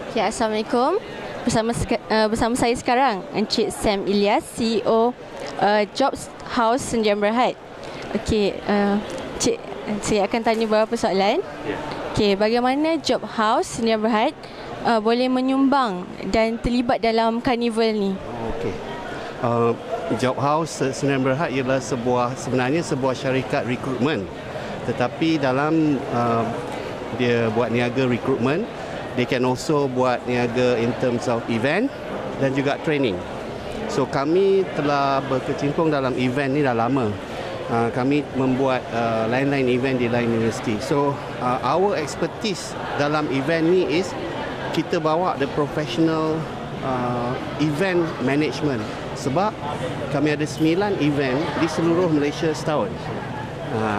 Okay, Assalamualaikum. Bersama saya sekarang Encik Sam Ilyas, CEO Jobs House Sdn Bhd. Okey, Cik, saya akan tanya beberapa soalan. Okey, bagaimana Job House Sdn Bhd boleh menyumbang dan terlibat dalam karnival ni? Okey. Job House Sdn Bhd ialah sebenarnya sebuah syarikat rekrutmen. Tetapi dalam dia buat niaga rekrutmen, they can also buat niaga in terms of event dan juga training. So kami telah berkecimpung dalam event ni dah lama. Kami membuat lain-lain event di lain universiti. So our expertise dalam event ni is kita bawa the professional event management. Sebab kami ada 9 event di seluruh Malaysia setahun.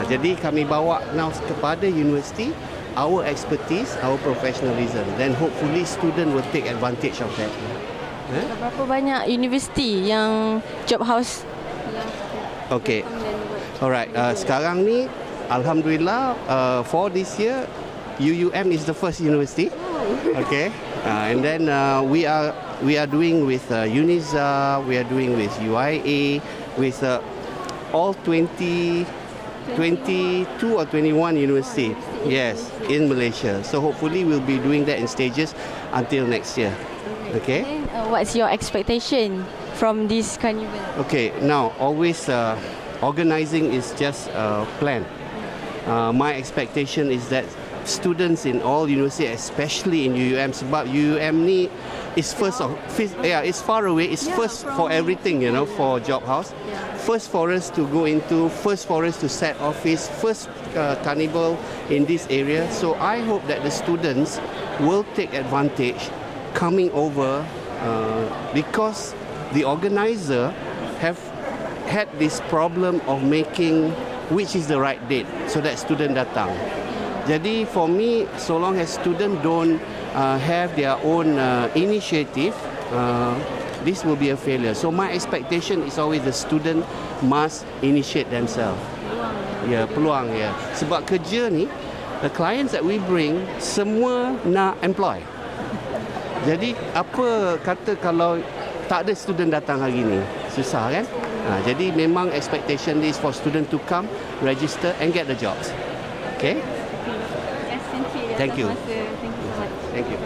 Jadi kami bawa now kepada universiti our expertise, our professionalism. Then hopefully student will take advantage of that. Berapa banyak universiti yang Job House? Okay. Alright. Sekarang ni, alhamdulillah, for this year, UUM is the first university. Okay. And then we are doing with UNIZA, we are doing with UIA, with all 22 or 21 university, yes, in Malaysia. So hopefully we'll be doing that in stages until next year. Okay. What's your expectation from this carnival? Okay, now always organizing is just a plan. My expectation is that students in all universities, especially in UUM, sebab UUM ni is it's far away. It's first for everything, you know, for Job House. First for us to go into, first for us to set office, first carnival in this area. So I hope that the students will take advantage coming over because the organizer have had this problem of making which is the right date so that student datang. Jadi for me, so long as student don't have their own initiative, this will be a failure. So my expectation is always the student must initiate themselves. Ya, peluang ya. Sebab kerja ni, the clients that we bring semua nak employ. Jadi apa kata kalau tak ada student datang hari ni? Susah kan? Jadi memang expectation is for student to come, register and get the jobs. Okay? Thank you. Thank you so much. Thank you.